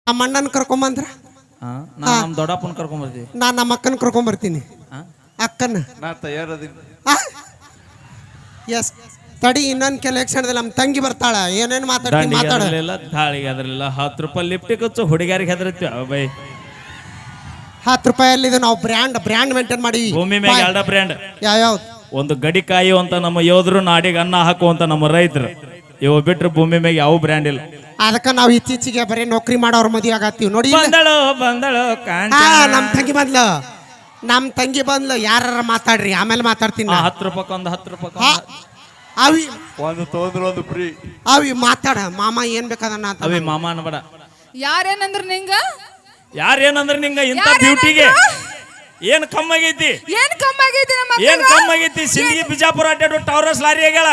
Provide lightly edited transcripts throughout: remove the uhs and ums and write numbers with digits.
ನಮ್ಮ ಅಣ್ಣನ ಕರ್ಕೊಂಬಂದ್ರ ನಮ್ಮ ದೊಡ್ಡಪ್ಪನ ಕರ್ಕೊಂಡ್ ಬರ್ತೀವಿ. ನಾ ನಮ್ಮ ಅಕ್ಕನ ಕರ್ಕೊಂಬರ್ತೀನಿ. ಅಕ್ಕನ ನಾ ತಯಾರದೀನಿ. ಎಸ್ ತಡಿ, ಇನ್ನೊಂದು ಕೆಲ ಕ್ಷಣದಲ್ಲಿ ನಮ್ಮ ತಂಗಿ ಬರ್ತಾಳ. ಏನೇನು ಮಾತಾಡ್ತೀನಿ ಮಾತಾಡಲಿಲ್ಲ, ದಾಳಿಗೆ ಹೆದರ್ಲಿಲ್ಲ. 10 ರೂಪಾಯಿ ಲಿಫ್ಟ್ ಖರ್ಚು ಹುಡುಗಿಯರಿಗೆ ಹೆದರ್ತೀವಿ ಬೈ. 10 ರೂಪಾಯಲ್ಲಿ ಇದು ನಾವು ಬ್ರ್ಯಾಂಡ್ ಮೇಂಟೈನ್ ಮಾಡೀವಿ. ಭೂಮಿ ಮೇಲೆ 2 ಬ್ರ್ಯಾಂಡ್. ಯಾವ್ಯಾವ್ದು? ಒಂದು ಗಡಿ ಕಾಯುವಂತ ನಮ್ಮ ಯೋಧರು, ನಾಡಿಗೆ ಅನ್ನ ಹಾಕುವಂತ ನಮ್ಮ ರೈತರು. ಇವು ಬಿಟ್ರೆ ಭೂಮಿ ಮೇಲೆ ಯಾವ ಬ್ರ್ಯಾಂಡ್ ಇಲ್ಲ. ಅದಕ್ಕ ನಾವು ಇತ್ತೀಚೆಗೆ ಬರೀ ನೌಕರಿ ಮಾಡೋರ್ ಮದುವೆ ಆಗತ್ತೀವಿ ನೋಡಿ. ಬಂದಳು ನಮ್ ತಂಗಿ ಬಂದ್ಲು. ಯಾರ ಮಾತಾಡ್ರಿ, ಆಮೇಲೆ ಮಾತಾಡ್ತೀನಿ. 10 ರೂಪಾಯಿ ಒಂದು 10 ರೂಪಾಯಿ ಅವಿ ಒಂದು ತೊಂದ್ರೆ ಒಂದು ಫ್ರೀ. ಅವಿ ಮಾತಾಡ. ಮಾಮ ಏನ್ ಬೇಕಾದನ್ನ ಅವಿ ಮಾಮ ಅನ್ಬೇಡ. ಯಾರೇನಂದ್ರ ನಿಂಗ? ಯಾರೇನಂದ್ರ ನಿಂಗ? ಇಂತ ಬ್ಯೂಟಿಗೆ ಏನ್ ಕಮ್ಮಾಗೈತಿ? ಏನ್ ಕಮ್ಮಾಗೈತಿ? ಏನ್ ಕಮ್ಮಾಗೈತಿ? Sindagi Bijapur ಅಡ್ಡಾಡು Taurus lorry ಆಗ್ಯಾಳ.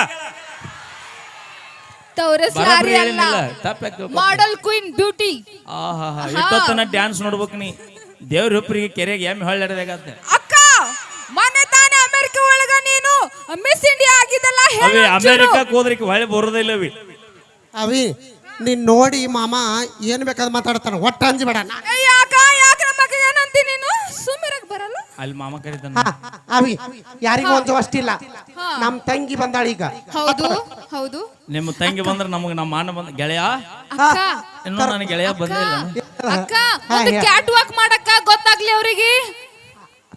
Taurus lorry ಅಲ್ಲ, ಮಾಡೆಲ್ ಕ್ವೀನ್ ಬ್ಯೂಟಿ. ಇಷ್ಟೊತ್ತನ ಡ್ಯಾನ್ಸ್ ನೋಡ್ಬೇಕು ನೀ. ದೇವ್ರ ಒಬ್ಬರಿಗೆ ಕೆರೆಗೆ ಎಮ್ಮೆ ಹೊಳ್ಳಾಡದಾಗತ್ತೆ. ಅಕ್ಕ ಮೊನ್ನೆ ತಾನೇ ಅಮೆರಿಕ ಒಳಗ ನೀನು ಮಿಸ್ ಇಂಡಿಯಾ ಆಗಿದ್ದಲ್ಲ. ಅವಿ ಅಮೆರಿಕಕ್ಕೆ ಹೋದ್ರಿಕೆ ಹೊಳೆ ಬರೋದಿಲ್ಲ ಅವಿ. ಅವಿ ನೀನ್ ನೋಡಿ ಮಾಮ ಏನ್ ಬೇಕಾದ್ ಮಾತಾಡ್ತಾನ. ಒಟ್ಟ ಅಂಜಬೇಡ. ಯಾಕ ನಮ್ಮ ಬಗ್ಗೆ ಏನಂತಿ ನೀನು? ಸುಮ್ಮಿರಕ್ ಬರಲ್ಲ. ಅಲ್ಲಿ ಮಾಮ ಕರೀತಾನ. ಅವಿ ಯಾರಿಗೂ ಒಂದು ಅಷ್ಟಿಲ್ಲ. ನಮ್ ತಂಗಿ ಬಂದಾಳ ಈಗ. ಹೌದು ಹೌದು. ನಿಮ್ಮ ತಂಗಿ ಬಂದ್ರೆ ನಮಗೆ ನಮ್ಮ ಅಣ್ಣ ಬಂದ ಗೆಳೆಯ. ಅಕ್ಕ ಇನ್ನೂ ನನ್ನ ಗೆಳೆಯ ಬಂದಿಲ್ಲ. ಅಕ್ಕ ಒಂದು ಕ್ಯಾಟ್ ವಾಕ್ ಮಾಡಕ್ಕ ಗೊತ್ತಾಗ್ಲಿ ಅವರಿಗೆ.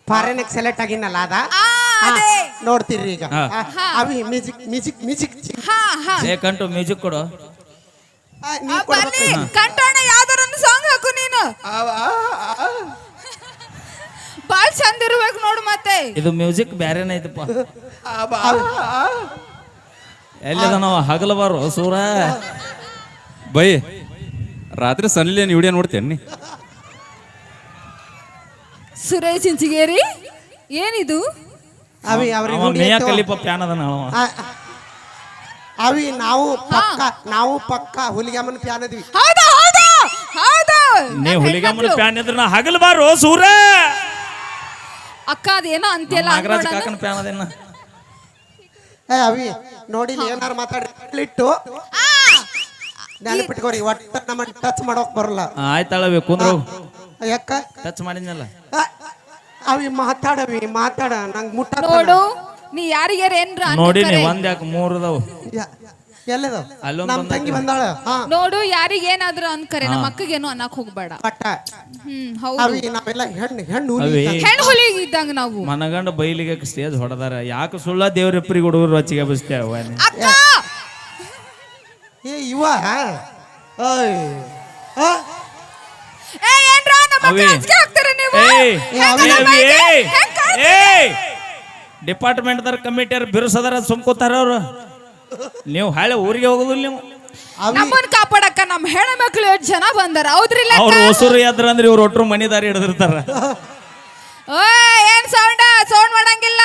ಫಾರಿನ್ ಸೆಲೆಕ್ಟ್ ಆಗಿನಲ್ಲ ಅದ ನೋಡ್ತೀರಿ ಈಗ. ಅವಿ ಮ್ಯೂಸಿಕ್ ಮ್ಯೂಸಿಕ್ ಮ್ಯೂಸಿಕ್ ಕಂಟು ಮ್ಯೂಸಿಕ್ ಕೊಡು. ಕಂಠೋಣ ಯಾವ್ದಾರ ಒಂದು ಸಾಂಗ್ ಹಾಕು ನೀನು. ಬಾಳ್ ಚಂದ ಇರ್ಬೇಕು ನೋಡು. ಮತ್ತೆ ಇದು ಮ್ಯೂಸಿಕ್ ಬ್ಯಾರೇನ ಐತಪ್ಪ. ಎಲ್ಲಿದ ನಾವು ಹಗಲಬಾರು ಸೂರ ಬೈ ರಾತ್ರಿ ಸನ್ಲಿಯನ್ ವಿಡಿಯೋ ನೋಡ್ತೇನೆ. ಸುರೇಶ್ ಇಂಚಿಗೇರಿ ಏನಿದು? ಅವಿ ಮಿಯಾ ಖಲೀಫಾ ಫ್ಯಾನ್ ಅದ ನಾವು. ಅವಿ ನಾವು ಪಕ್ಕ ಹುಲಿಗಮ್ಮನ ಫ್ಯಾನ್ ಅದ್ವಿ. ಹೌದಾ ಹೌದಾ ಹೌದಾ. ನೀವು ಹುಲಿಗಮ್ಮನ ಫ್ಯಾನ್ ಇದ್ರೆ ನಾ ಹಗಲಬಾರು ಸೂರ. ಅಕ್ಕ ಅದೇನೋ ಅಂತೆಲ್ಲ ನಾಗರಾಜ್ ಕಾಕನ ಫ್ಯಾನ್ ಅದೇನ. ಅವಿ ನೋಡಿ ಏನಾರು ಮಾತಾಡಿಟ್ಟು ನೆನಪಿಟ್ಕೋರಿ. ಒಟ್ಟ ನಮ್ಮ ಟಚ್ ಮಾಡೋಕ್ ಬರಲ್ಲ. ಆಯ್ತಾಳವಿ ಕುಂದ್ರು. ಯಾಕ ಟಚ್ ಮಾಡಿದ್ನಲ್ಲ. ಅವಿ ಮಾತಾಡವಿ ಮಾತಾಡ. ನಂಗೆ ಮುಟ್ಟ ನೋಡು ನೀ ಯಾರಿಗಾರ ಏನ್ರ ನೋಡಿ ನೀ ಒಂದ್ ಯಾಕೆ 3 ಅದಾವು. ಎಲ್ಲದ ಅಲ್ಲೊಂದ್ ನಮ್ ತಂಗಿ ಬಂದಾಳ. ನೋಡು ಯಾರಿಗೆ ಏನಾದ್ರು ಅನ್ಕರೆ. ನಮ್ಮ ಅಕ್ಕಗೇನು ಅನ್ನಕ್ ಹೋಗ್ಬೇಡ. ಪಟ್ಟ ಹೌದು. ಅವಿ ನಾವೆಲ್ಲ ಹೆಣ್ಣು ಹೆಣ್ಣು ಹುಲಿಗೆ ಇದ್ದಂಗ ನಾವು. ಮನಗಂಡ ಬೈಲಿಗೆ ಸ್ಟೇಜ್ ಹೊಡೆದಾರ. ಯಾಕೆ ಸುಳ್ಳ ದೇವ್ರಿಪ್ಪರಿಗೆ ಹುಡುಗರು ರೊಚ್ಚಿಗೆ ಬಸ್ತೇವ. ಏ ಇವ ಡಿಪಾರ್ಟ್ಮೆಂಟ್ ದರ ಕಮಿಟಿಯರ್ ಬಿರುಸದಾರ ಸುಮ್ಕೋತಾರ ಅವ್ರು. ನೀವು ಹಳೆ ಊರಿಗೆ ಹೋಗುದಿಲ್ಲ. ನೀವು ನಮ್ಮನ್ನ ಕಾಪಾಡಕ್ಕ ನಮ್ಮ ಹೆಣ್ಣು ಮಕ್ಳು 8 ಜನ ಬಂದಾರ. ಹೌದ್ರಿಲ್ಲ? ಅವ್ರು ಹೊಸರು ಎದ್ರ ಅಂದ್ರೆ ಇವ್ರು ಒಟ್ರು ಮನಿದಾರಿ ಹಿಡಿದಿರ್ತಾರ. ಏನ್ ಸೌಂಡ್ ಮಾಡಂಗಿಲ್ಲ.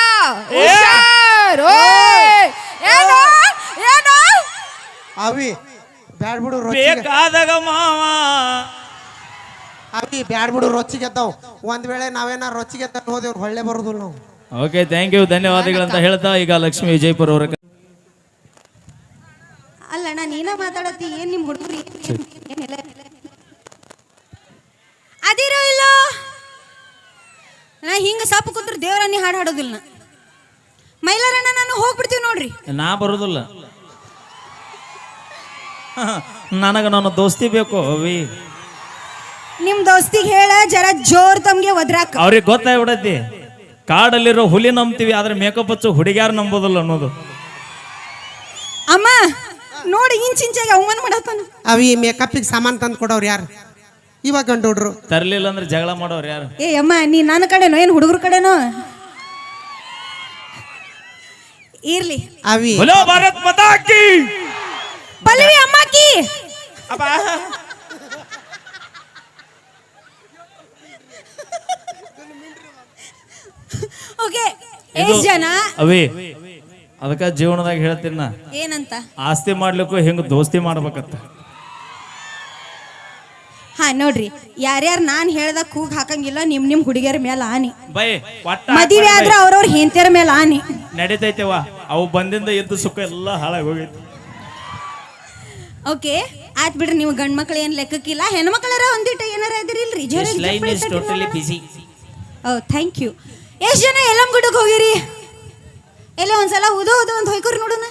ಅವಿ ಬ್ಯಾಡ್ ಬಿಡು ಬೇಕಾದಾಗ ಮಾವ. ಅವಿ ಬ್ಯಾಡ್ ಬಿಡು ರೊಚ್ಚಿಗೆ ಎದ್ದಾವ್. ಒಂದ್ ವೇಳೆ ನಾವೇನಾರು ರೊಚ್ಚಿಗೆ ಎದ್ದ ಹೋದೇವ್ರು ಹೊಳ್ಳೆ ಬರೋದಿಲ್ಲ ನಾವು. ಓಕೆ ಥ್ಯಾಂಕ್ ಯು ಧನ್ಯವಾದಗಳಂತ ಹೇಳ್ತಾ ಈಗ ಲಕ್ಷ್ಮೀ ವಿಜಯಪುರ ಅವ್ರ. ಅಲ್ಲಣ್ಣ ನೀನ ಮಾತಾಡತ್ತಿ. ಏನ್ ನಿಮ್ ಹುಡುಗರು ಅದಿರೋ ಇಲ್ಲ. ನಾ ಹಿಂಗ ಸಾಪು ಕೂತ್ರ ದೇವರ ನೀ ಹಾಡು ಹಾಡೋದಿಲ್ಲ. ಮೈಲಾರಣ್ಣ ನಾನು ಹೋಗ್ಬಿಡ್ತೀವಿ ನೋಡ್ರಿ. ನಾ ಬರೋದಿಲ್ಲ. ನನಗ ನನ್ನ ದೋಸ್ತಿ ಬೇಕು ಅವಿ. ನಿಮ್ ದೋಸ್ತಿಗೆ ಹೇಳ ಜರ ಜೋರ್ ತಮ್ಗೆ ಒದ್ರಾಕ. ಅವ್ರಿಗೆ ಗೊತ್ತಾಗ್ಬಿಡತಿ ಕಾಡಲ್ಲಿರೋ ಹುಲಿ ನಂಬ್ತೀವಿ, ಆದ್ರೆ ಮೇಕಪ್ ಹಚ್ಚು ಹುಡುಗ್ಯಾರು ನಂಬೋದಿಲ್ಲ ಅನ್ನೋದು. ಅಮ್ಮ ನೋಡಿ ಇಂಚಿಂಚಾಗಿ ಅವಮಾನ ಮಾಡತ್ತಾನ. ಅವಿ ಮೇಕಪ್ಪಿಗೆ ಸಾಮಾನು ತಂದು ಕೊಡೋರು ಯಾರು? ಇವಾಗ ಗಂಡು ಹುಡ್ರು ತರ್ಲಿಲ್ಲ ಅಂದ್ರೆ ಜಗಳ ಮಾಡೋರು ಯಾರು? ಏ ಅಮ್ಮ ನೀ ನನ್ನ ಕಡೆನೋ ಏನ್ ಹುಡುಗರ ಕಡೆನೋ ಇರ್ಲಿ. ಅವಿ बोलो भारत माता की ಬಲ್ವಿ ಅಮ್ಮಕಿ. ಓಕೆ ಎಷ್ಟು ಜನ ಅವಿ ಅದಕ್ಕ ಜೀವನದಾಗ ಹೇಳ್ತೀನಿ ನಾ ಏನಂತ. ಆಸ್ತಿ ಮಾಡ್ಲಿಕ್ಕೂ ಹಿಂಗ ದೋಸ್ತಿ ಮಾಡ್ಬೇಕತ್ತ. ಹಾ ನೋಡ್ರಿ ಯಾರ್ಯಾರು ನಾನ್ ಹೇಳ್ದ ಕೂಗ್ ಹಾಕಂಗಿಲ್ಲ. ನಿಮ್ ಹುಡುಗಿಯರ ಮೇಲೆ ಆನಿ. ಬೈ ಮದುವೆ ಆದ್ರ ಅವ್ರವ್ರ ಹೆಂಡತಿಯರ ಮೇಲೆ ಆನಿ ನಡೀತೈತೆವ. ಅವು ಬಂದಿಂದ ಎದ್ದು ಸುಖ ಎಲ್ಲ ಹಾಳಾಗಿ ಹೋಗೈತಿ. ಓಕೆ ಆಯ್ತು ಬಿಡ್ರಿ, ನೀವು ಗಂಡ್ ಮಕ್ಳು ಏನ್ ಲೆಕ್ಕಕ್ಕಿಲ್ಲ, ಹೆಣ್ಮಕ್ಳರ ಒಂದಿಟ್ಟು ಏನಾರ ಇದ್ರಿಲ್ರಿ ಜೋರ this line is totally busy. Oh thank you. ಎಷ್ಟು ಜನ ಎಲ್ಲಮ್ ಗುಡ್ಡಕ್ಕೆ ಹೋಗಿರಿ? ಎಲ್ಲ ಒಂದ್ಸಲ ಉದೋ ಉದೋ ಅಂತ ಹೊಯ್ಕೊರಿ ನೋಡೋಣ.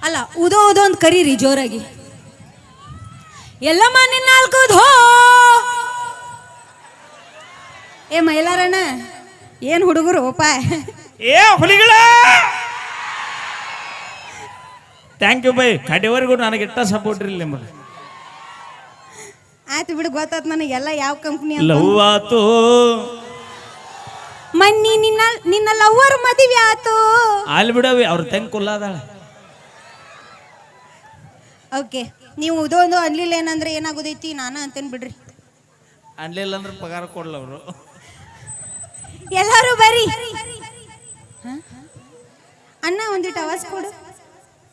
ಅಲ್ಲ, ಉದೋ ಉದೋ ಅಂತ ಕರೀರಿ ಜೋರಾಗಿ. ಎಲ್ಲಮ್ಮ ನಿನ್ನ ನಾಲ್ಕುದೋ. ಏ ಮೈಲಾರಣ್ಣ, ಏನ್ ಹುಡುಗರು ಓಪ. ಏ ಹುಲಿಗಳ ಥ್ಯಾಂಕ್ ಯು ಬೈ. ಕಡೆವರೆಗೂ ನನಗೆ ಇಟ್ಟ ಸಪೋರ್ಟ್ ಇರಲಿ ನಿಮಗೆ. ಆಯ್ತು ಬಿಡು, ಗೊತ್ತಾತ್ ನನಗೆ ಎಲ್ಲ ಯಾವ ಕಂಪ್ನಿ ಲವ್ ಆತು, ಮನ್ನಿ ನಿನ್ನ ಲವ್ವರ್ ಮದುವೆ ಆತು. ಅಲ್ಲಿ ಬಿಡವಿ, ಅವ್ರ ತೆಂಗ್ ಕುಲ್ಲಾದಾಳ. ಓಕೆ, ನೀವು ಉದೋ ಒಂದು ಅನ್ಲಿಲ್ಲ ಏನಂದ್ರೆ ಏನಾಗೋದೈತಿ, ನಾನು ಅಂತೇನ್ ಬಿಡ್ರಿ. ಅನ್ಲಿಲ್ಲ ಅಂದ್ರೆ ಪಗಾರ ಕೊಡ್ಲ ಅವರು. ಎಲ್ಲರೂ ಬರ್ರಿ. ಅಣ್ಣ ಒಂದಿಟ್ಟು ಆವಾಜ್ ಕೊಡು.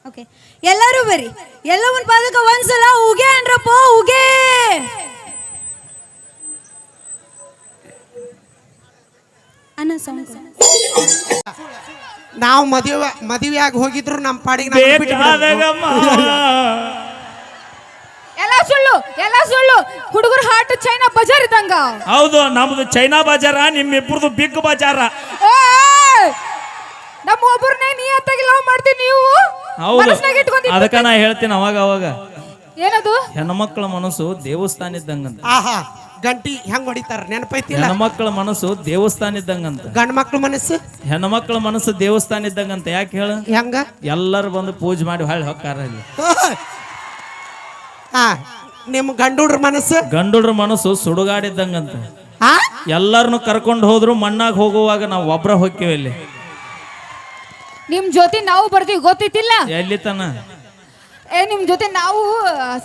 ಓಕೆ, ಎಲ್ಲರೂ ಬರ್ರಿ. ಎಲ್ಲವನ್ ಪಾದಕ ಒಂದ್ಸಲ ಉಗೆ ಅನ್ರಪ್ಪ, ಉಗೆ. ಅಣ್ಣ ಸೌಂಡ್ ನಾವು ಮದುವೆಯಾಗಿ ಹೋಗಿದ್ರು ನಮ್ಮ ಪಾಡಿಗೆ ನಮ್ಮನ್ನ ಬಿಟ್ಟು ಬಿಡೋದು. ಬೇಕಾದಾಗಮ್ಮ. ಎಲ್ಲ ಸುಳ್ಳು, ಎಲ್ಲ ಸುಳ್ಳು. ಹುಡುಗರು ಹಾಟ್ ಚೈನಾ ಬಜಾರ್ ಇದ್ದಂಗ. ಹೌದು, ನಮ್ದು ಚೈನಾ ಬಜಾರ, ನಿಮ್ಮಿಬ್ಬರದು ಬಿಗ್ ಬಜಾರ. ಏಯ್! ನಮ್ಮ ಒಬ್ಬರನ್ನೇ ನಿಯತ್ತಾಗಿ ಲವ್ ಮಾಡ್ತೀವಿ, ನೀವು ಹೌದು, ಮನಸ್ನಾಗ ಇಟ್ಕೊಂಡಿ. ಅದಕ್ಕ ನಾ ಹೇಳ್ತೀನಿ ಅವಾಗ ಅವಾಗ, ಏನದು? ಹೆಣ್ಮಕ್ಳ ಮನಸ್ಸು ದೇವಸ್ಥಾನ ಇದ್ದಂಗಂತ. ಆಹಾ, ಗಂಟಿ ಹೆಂಗ್ ಹೊಡಿತಾರ ನೆನಪೈತಿಲ್ಲ? ಹೆಣ್ಮಕ್ಳ ಮನಸ್ಸು ದೇವಸ್ಥಾನ ಇದ್ದಂಗಂತ. ಗಂಡ್ ಮಕ್ಳ ಮನಸ್ಸು ಹೆಣ್ಮಕ್ಳ ಮನಸ್ಸು ದೇವಸ್ಥಾನ ಇದ್ದಂಗಂತ. ಯಾಕೆ ಹೇಳ? ಹೆಂಗ? ಎಲ್ಲರೂ ಬಂದು ಪೂಜೆ ಮಾಡಿ ಹೊಳ್ಳಿ ಹೊಕ್ಕಾರ ಇಲ್ಲಿ. ಹಾ, ನಿಮ್ ಗಂಡುಡ್ರ ಮನಸ್ಸು ಗಂಡುಡ್ರ ಮನಸ್ಸು ಸುಡುಗಾಡಿದ್ದಂಗಂತ. ಹಾ, ಎಲ್ಲರನ್ನು ಕರ್ಕೊಂಡು ಹೋದ್ರು ಮಣ್ಣಾಗ ಹೋಗುವಾಗ ನಾವು ಒಬ್ರ ಹೋಗ್ತೀವಿ ಇಲ್ಲಿ. ನಿಮ್ ಜೊತೆ ನಾವು ಬರ್ತೀವಿ, ಗೊತ್ತಿತ್ತಿಲ್ಲ? ಎಲ್ಲಿ ತನ ನಿಮ್ ಜೊತೆ ನಾವು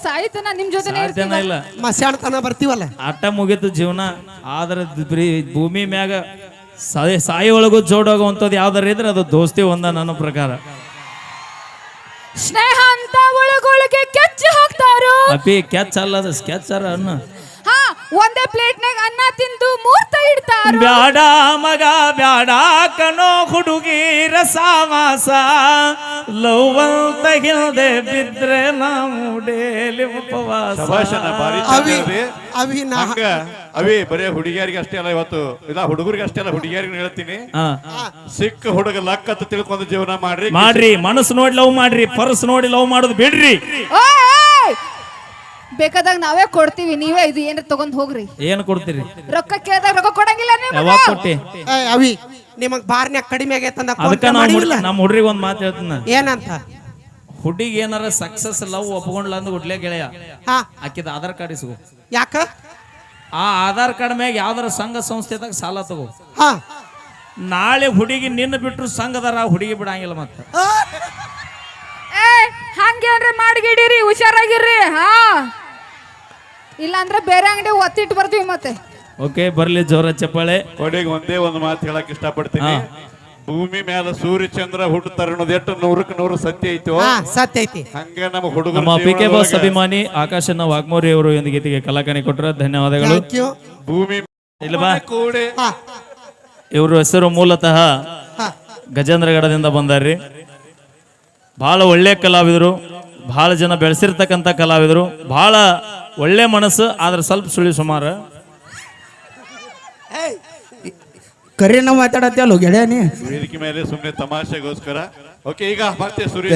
ಸಾಯ್ತನ ನಿಮ್ ಜೊತೆ ಸಾಧ್ಯನ ಇಲ್ಲ. ಮಸ್ಯಾಣತನ ಬರ್ತೀವಲ್ಲ. ಆಟ ಮುಗೀತು ಜೀವನ. ಆದ್ರೆ ಭೂಮಿ ಮ್ಯಾಗ ಸಾಯಿ ಒಳಗೂ ಜೋಡೋಗುವಂಥದ್ದು ಯಾವ್ದಾರ ಇದ್ರೆ ಅದು ದೋಸ್ತಿ ಒಂದ ನನ್ನ ಪ್ರಕಾರ. ಸ್ನೇಹ ಅಂತ ಒಳಗೊಳಗೆ ಕೆಚ್ಚಿ ಹಾಕ್ತಾರೋ. ಅಪಿ ಕ್ಯಾಚ್ ಅಲ್ಲ, ಅದು ಸ್ಕೆಚ್ ಅನ್ನ. ಹಾ, ಒಂದೇ ಪ್ಲೇಟ್ನಾಗ ಅನ್ನ ತಿಂದು ಮೂರ್ತ ಇಡ್ತಾರೋ. ಬ್ಯಾಡ ಮಗ ಬ್ಯಾಡ ಕಣೋ ಹುಡುಗಿರ ಸಾವಾಸ, ಲವ್ ಅಂತ ಹಿಂದೆ ಬಿದ್ರೆ ನಾವು ಡೇಲಿ ಉಪವಾಸ. ಶಭಾಷಣ, ಭಾರಿ ಅವಿ ಚೆನ್ನಾಗ್ರಿ. ಅವಿ ನಾ ಹಂಗ ಅವಿ ಬರೇ ಹುಡುಗಿಯರಿಗೆ ಅಷ್ಟೇ ಅಲ್ಲ, ಇವತ್ತು ಇಲ್ಲ ಹುಡುಗರಿಗೆ ಅಷ್ಟೇ ಅಲ್ಲ, ಹುಡುಗಿಯರಿಗೆ ಹೇಳ್ತೀನಿ, ಹಾ, ಸಿಕ್ಕ ಹುಡುಗ ಲಕ್ ಅಂತ ತಿಳ್ಕೊಂಡು ಜೀವನ ಮಾಡ್ರಿ. ಮಾಡ್ರಿ, ಮನಸ್ಸು ನೋಡಿ ಲವ್ ಮಾಡ್ರಿ, ಪರ್ಸ್ ನೋಡಿ ಲವ್ ಮಾಡೋದು ಬಿಡ್ರಿ. ಓಯ್! ಬೇಕಾದಾಗ ನಾವೇ ಕೊಡ್ತೀವಿ, ನೀವೇ ಇದು ಏನಾರ ತಗೊಂಡ್ ಹೋಗ್ರಿ. ಏನ್ ಕೊಡ್ತೀರಿ? ರೊಕ್ಕ ಕೇಳಿದಾಗ ರೊಕ್ಕ ಕೊಡಂಗಿಲ್ಲ ನೀವು. ಯಾವಾಗ ಕೊಟ್ಟಿ? ಅವಿ ನಿಮಗ್ ಬಾರ್ನ್ಯಾಗ ಕಡಿಮೆ ಆಗೈತಂದ ಅದಕ್ಕ ನಮ್ಮ ಹುಡ್ರಿಗೆ ಒಂದ್ ಮಾತು ಹೇಳ್ತೀನಿ. ಏನಂತ? ಹುಡುಗಿ ಏನಾರ ಸಕ್ಸಸ್ ಲವ್ ಒಪ್ಕೊಂಡ್ಲ ಅಂದ್ ಹುಡ್ಲೆ ಗೆಳೆಯ, ಹಾ, ಆಕಿದ ಆಧಾರ್ ಕಾರ್ಡ್ ಇಸ್ಕೋ. ಯಾಕ? ಆ ಆಧಾರ್ ಕಾರ್ಡ್ ಮ್ಯಾಗ ಯಾವ್ದಾರ ಸಂಘ ಸಂಸ್ಥೆದಾಗ ಸಾಲ ತಗೋ. ಹಾ, ನಾಳೆ ಹುಡುಗಿ ನಿನ್ನ ಬಿಟ್ರು ಸಂಘದಾರ ಹುಡುಗಿ ಬಿಡಂಗಿಲ್ಲ ಮತ್ತೆ. ಹಂಗೇನ್ರಿ ಮಾಡಿಗಿಡಿರಿ, ಹುಷಾರಾಗಿರ್ರಿ. ಹಾ, ಇಲ್ಲ ಅಂದ್ರೆ ಬೇರೆ ಅಂಗಡಿ ಒತ್ತಿಟ್ಟು ಬರ್ತೀವಿ ಮತ್ತೆ. ಓಕೆ, ಬರ್ಲಿ ಜೋರ ಚಪ್ಪಾಳೆ. ಕೊನೆಗೆ ಒಂದೇ ಒಂದು ಮಾತು ಹೇಳಕ್ ಇಷ್ಟಪಡ್ತೀನಿ. ಭೂಮಿ ಮೇಲೆ ಸೂರ್ಯ ಚಂದ್ರ ಹುಟ್ಟುತ್ತಾರೆ ಅನ್ನೋದು ಎಷ್ಟು 100% ಸತ್ಯ ಐತೋ, ಹಾ, ಸತ್ಯ ಐತಿ. ಹಂಗ ನಮ್ಮ ಹುಡುಗರು ನಮ್ಮ ಪಿ ಕೆ ಬಾಸ್ ಅಭಿಮಾನಿ ಆಕಾಶನ ವಾಗ್ಮೋರಿ ಅವರು ಒಂದು ಗೀತೆಗೆ ಕಲಾಕಣಿ ಕೊಟ್ಟರು. ಧನ್ಯವಾದಗಳು. Thank you. ಭೂಮಿ ಇಲ್ವಾ, ಕೂಡಿ ಹಾ, ಇವರು ಹೆಸರು ಮೂಲತಃ ಹಾ, ಗಜೇಂದ್ರಗಡದಿಂದ ಬಂದಾರ್ರಿ. ಬಹಳ ಒಳ್ಳೆ ಕಲಾವಿದರು, ಬಹಳ ಜನ ಬೆಳೆಸಿರ್ತಕ್ಕಂಥ ಕಲಾವಿದರು, ಬಹಳ ಒಳ್ಳೆ ಮನಸ್ಸು, ಆದ್ರೆ ಸ್ವಲ್ಪ ಸುಳಿ ಸುಮಾರು. ಕರೆನ ಮಾತಾಡತ್ತೆ ಅಲ್ಲೋ ಗೆಳೆಯ ನೀ. ವೇದಿಕೆ ಮೇಲೆ ಸುಮ್ಮನೆ ತಮಾಷೆಗೋಸ್ಕರ. ಓಕೆ, ಈಗ ಮತ್ತೆ ಸುರೇಶ್